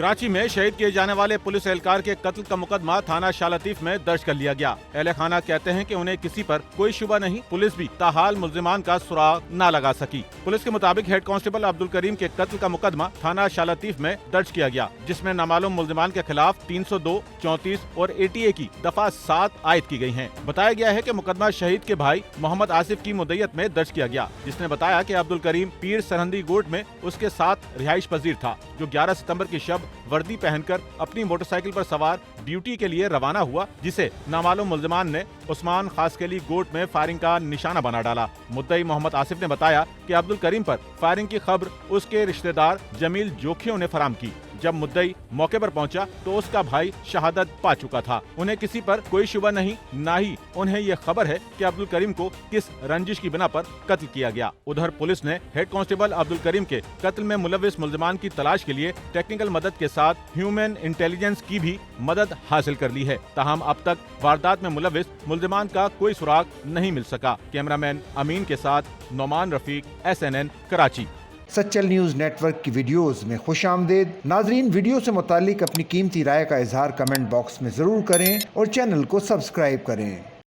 कराची में शहीद किए जाने वाले पुलिस एहलकार के कत्ल का मुकदमा थाना शाह लतीफ में दर्ज कर लिया गया। अहले खाना कहते हैं कि उन्हें किसी पर कोई शुबा नहीं, पुलिस भी ताहाल मुल्जिमान का सुराग न लगा सकी। पुलिस के मुताबिक हेड कांस्टेबल अब्दुल करीम के कत्ल का मुकदमा थाना शाह लतीफ में दर्ज किया गया, जिसमें नामालूम मुल्जिमान के खिलाफ 302, 34 और ATA की दफा 7 आयद की गई हैं। बताया गया है कि मुकदमा शहीद के भाई मोहम्मद आसिफ की मुद्दत में दर्ज किया गया, जिसने बताया कि अब्दुल करीम पीर सरहंदी गोट में उसके साथ रिहाइश पजीर था, जो 11 सितंबर की शब वर्दी पहनकर अपनी मोटरसाइकिल पर सवार ड्यूटी के लिए रवाना हुआ, जिसे नामालूम मुल्जिमान ने उस्मान खासकेली गोट में फायरिंग का निशाना बना डाला। मुद्दई मोहम्मद आसिफ ने बताया कि अब्दुल करीम पर फायरिंग की खबर उसके रिश्तेदार जमील जोखियों ने फराम की। जब मुद्दई मौके पर पहुंचा तो उसका भाई शहादत पा चुका था। उन्हें किसी पर कोई शुबा नहीं, ना ही उन्हें ये खबर है कि अब्दुल करीम को किस रंजिश की बिना पर कत्ल किया गया। उधर पुलिस ने हेड कांस्टेबल अब्दुल करीम के कत्ल में मुलविस मुल्जिमान की तलाश के लिए टेक्निकल मदद के साथ ह्यूमन इंटेलिजेंस की भी मदद हासिल कर ली है। ताहम अब तक वारदात में मुलविस मुल्जिमान का कोई सुराग नहीं मिल सका। कैमरामैन अमीन के साथ Nauman Rafiq, SNN Karachi. Sachal news network की वीडियोस में खुशामदीद। नाजरीन, वीडियो से मुतालिक अपनी कीमती राय का इजहार कमेंट बॉक्स में ज़रूर करें और चैनल को सब्सक्राइब करें।